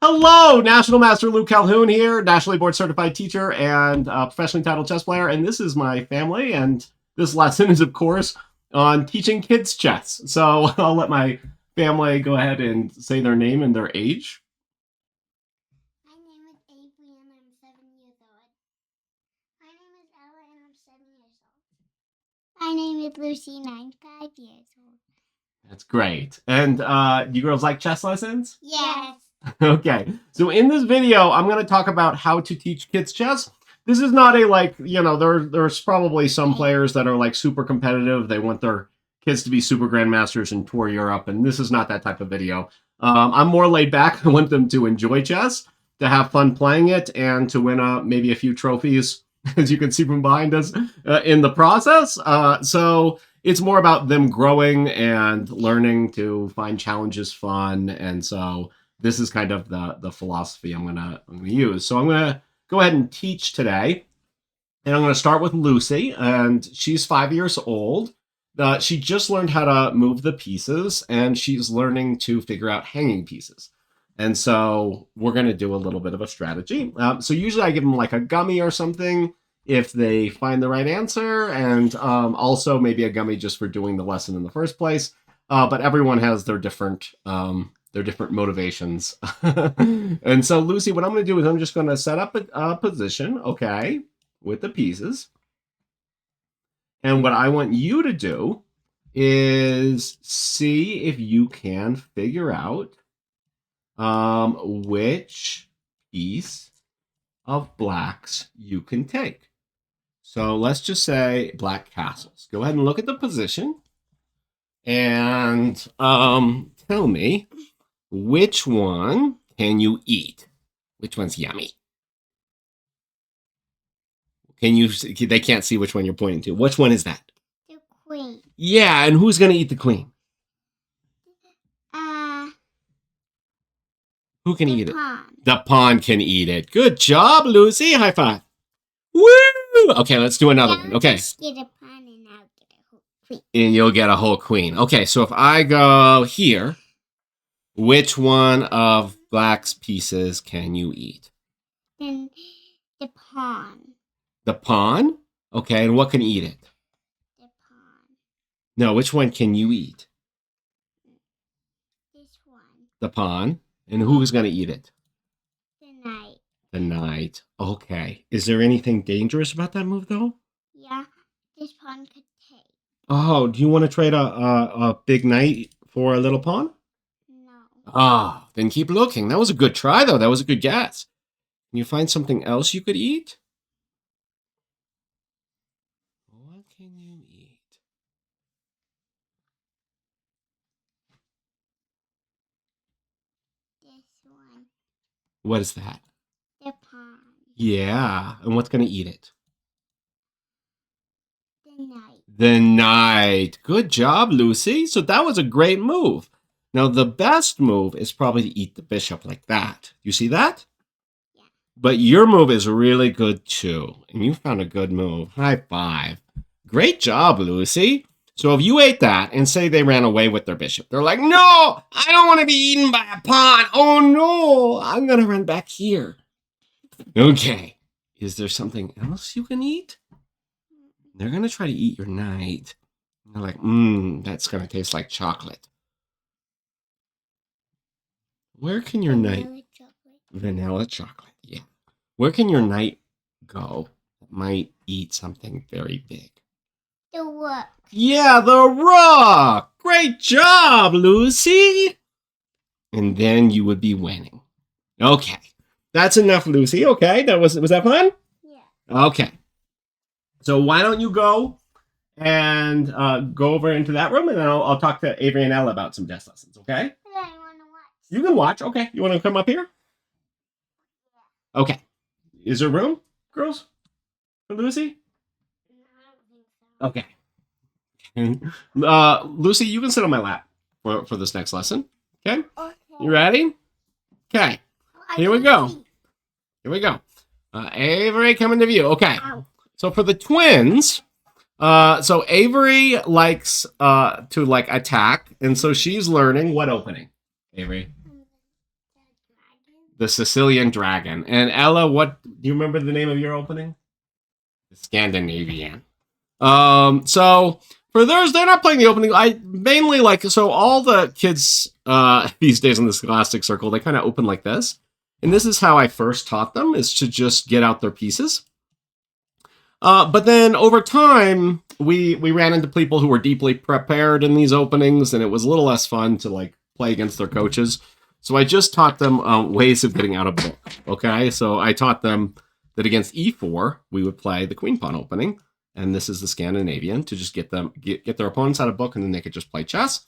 Hello, National Master Luke Calhoun here, nationally board certified teacher and professionally titled chess player. And this is my family. And this lesson is, of course, on teaching kids chess. So I'll let my family go ahead and say their name and their age. My name is Avery and I'm 7 years old. My name is Ella and I'm 7 years old. My name is Lucy and I'm 5 years old. That's great. And you girls like chess lessons? Yes. Okay, so in this video, I'm going to talk about how to teach kids chess. This is not a there's probably some players that are like super competitive. They want their kids to be super grandmasters and tour Europe, and this is not that type of video. I'm more laid back. I want them to enjoy chess, to have fun playing it, and to win maybe a few trophies, as you can see from behind us, in the process. So it's more about them growing and learning to find challenges fun, and so this is kind of the philosophy I'm gonna use. So I'm gonna go ahead and teach today, and I'm gonna start with Lucy, and she's 5 years old. She just learned how to move the pieces, and she's learning to figure out hanging pieces. And so we're gonna do a little bit of a strategy. So usually I give them like a gummy or something if they find the right answer, and also maybe a gummy just for doing the lesson in the first place. But everyone has their different motivations. And so, Lucy, what I'm going to do is I'm just going to set up a position, okay, with the pieces. And what I want you to do is see if you can figure out which piece of blacks you can take. So let's just say black castles. Go ahead and look at the position and tell me, which one can you eat? Which one's yummy? They can't see which one you're pointing to. Which one is that? The queen. Yeah, and who's going to eat the queen? Who can eat pawn. it? The pawn can eat it. Good job, Lucy. High five. Woo! Okay, let's do another one. Okay. Just get a pawn and I'll get a whole queen. And you'll get a whole queen. Okay, so if I go here, which one of black's pieces can you eat? Then the pawn. The pawn? Okay, and what can eat it? The pawn. No, which one can you eat? This one. The pawn. And who's going to eat it? The knight. The knight. Okay. Is there anything dangerous about that move, though? Yeah, this pawn could take. Oh, do you want to trade a big knight for a little pawn? No. Then keep looking. That was a good try, though. That was a good guess. Can you find something else you could eat? What can you eat? This one. What is that? The pawn. Yeah. And what's going to eat it? The knight. The knight. Good job, Lucy. So that was a great move. Now, the best move is probably to eat the bishop like that. You see that? Yeah. But your move is really good, too. And you found a good move. High five. Great job, Lucy. So if you ate that and say they ran away with their bishop, they're like, no, I don't want to be eaten by a pawn. Oh, no, I'm going to run back here. Okay. Is there something else you can eat? They're going to try to eat your knight. They're like, that's going to taste like chocolate. Where can your knight... Vanilla chocolate, yeah. Where can your knight go that might eat something very big? The rook. Yeah, the rook! Great job, Lucy! And then you would be winning. Okay. That's enough, Lucy. Okay, was that fun? Yeah. Okay. So why don't you go and go over into that room, and then I'll talk to Avery and Ella about some chess lessons, okay? But I want to watch. You can watch. Okay. You want to come up here? Yeah. Okay. Is there room, girls? For Lucy? No, I don't think so. Okay. Lucy, you can sit on my lap for this next lesson. Okay? Okay. You ready? Okay. Here we go. Here we go. Avery coming to view. Okay. Ow. So for the twins, so Avery likes to like attack, and so she's learning what opening? Avery. the Sicilian dragon. And Ella, what do you remember the name of your opening? The Scandinavian. So for theirs, they're not playing the opening. I mainly like, so all the kids these days in the Scholastic Circle, they kind of open like this. And this is how I first taught them, is to just get out their pieces. But then over time, we ran into people who were deeply prepared in these openings, and it was a little less fun to like play against their coaches. So I just taught them ways of getting out of book. Okay, so I taught them that against e4, we would play the queen pawn opening, and this is the Scandinavian, to just get them get their opponents out of book, and then they could just play chess.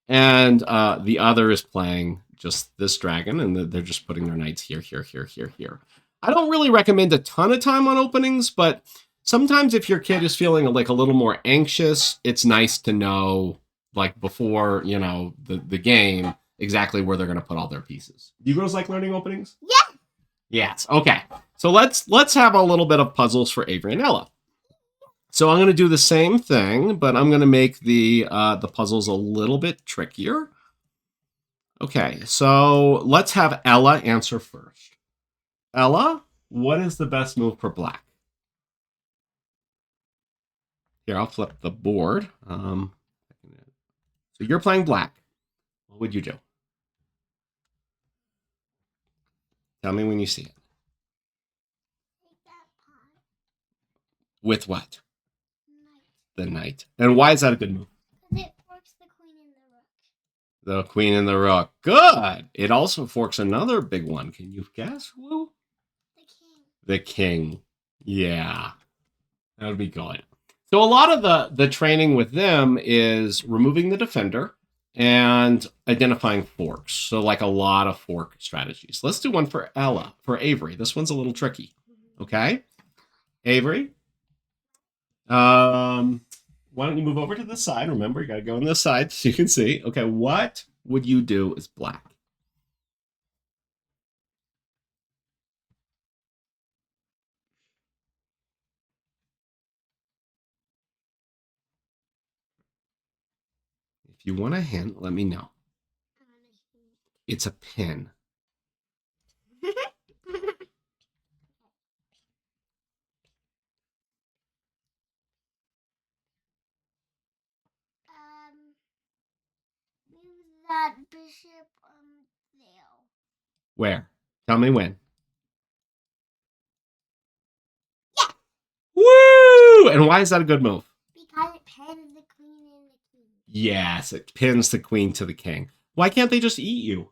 And the other is playing just this dragon, and they're just putting their knights here, here, here, here, here. I don't really recommend a ton of time on openings, but sometimes if your kid is feeling like a little more anxious, it's nice to know, like before, you know, the game, exactly where they're going to put all their pieces. Do you girls like learning openings? Yeah. Yes. Okay. So let's have a little bit of puzzles for Avery and Ella. So I'm going to do the same thing, but I'm going to make the puzzles a little bit trickier. Okay, so let's have Ella answer first. Ella, what is the best move for black? Here, I'll flip the board. So you're playing black. What would you do? Tell me when you see it. Take that pawn. With what? Knight. The knight. And why is that a good move? Because it forks the queen and the rook. The queen and the rook. Good. It also forks another big one. Can you guess, Lou? The king. The king. Yeah. That would be good. So a lot of the training with them is removing the defender and identifying forks. So like a lot of fork strategies. Let's do one for Ella, for Avery. This one's a little tricky. Okay? Avery? Why don't you move over to the side? Remember, you got to go on this side so you can see. Okay, what would you do as black? If you want a hint, let me know. It's a pin. Move that bishop there. Where? Tell me when. Yeah. Woo! And why is that a good move? Because it pins the queen and the king. Yes, it pins the queen to the king. Why can't they just eat you?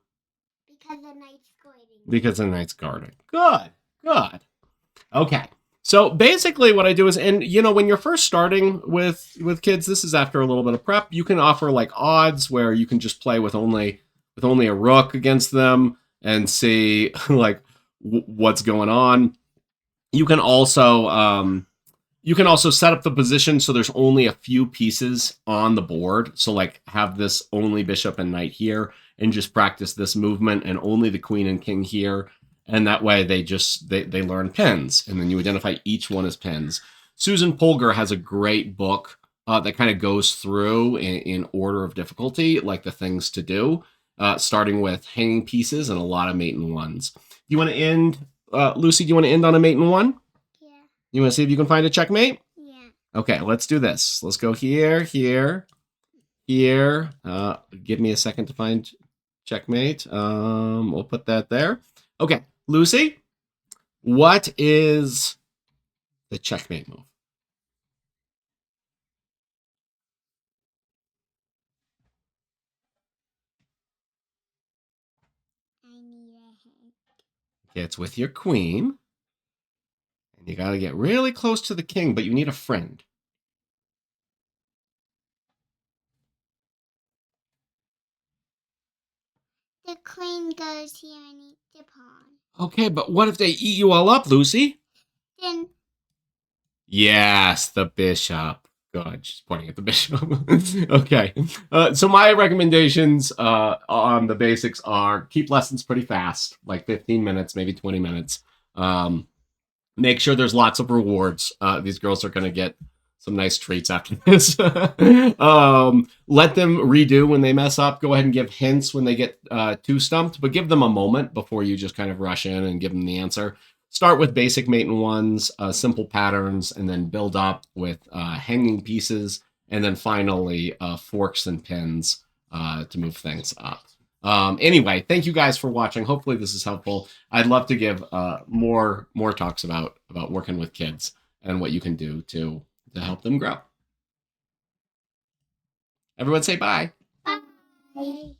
Because the knight's guarding. Because the knight's guarding. Good. Good. Okay. So basically what I do is, and you know, when you're first starting with kids, this is after a little bit of prep, you can offer like odds where you can just play with only a rook against them and see like what's going on. You can also set up the position so there's only a few pieces on the board. So like have this only bishop and knight here and just practice this movement and only the queen and king here. And that way they learn pins, and then you identify each one as pins. Susan Polgar has a great book that kind of goes through in order of difficulty, like the things to do, starting with hanging pieces and a lot of mate and ones. Do you want to end, Lucy, do you want to end on a mate and one? Yeah. You want to see if you can find a checkmate? Yeah. Okay, let's do this. Let's go here, here, here. Give me a second to find checkmate. We'll put that there. Okay. Lucy, what is the checkmate move? I need a hint. Okay, it's with your queen. And you got to get really close to the king, but you need a friend. The queen goes here and eats the pawn. Okay, but what if they eat you all up, Lucy? Then Yes, the bishop. Good, she's pointing at the bishop. Okay, so my recommendations on the basics are keep lessons pretty fast, like 15 minutes, maybe 20 minutes. Make sure there's lots of rewards. These girls are going to get some nice treats after this. Let them redo when they mess up. Go ahead and give hints when they get too stumped, but give them a moment before you just kind of rush in and give them the answer. Start with basic mate and ones, simple patterns, and then build up with hanging pieces, and then finally forks and pins to move things up. Anyway, thank you guys for watching. Hopefully this is helpful. I'd love to give more talks about working with kids and what you can do to help them grow. Everyone say bye. Bye.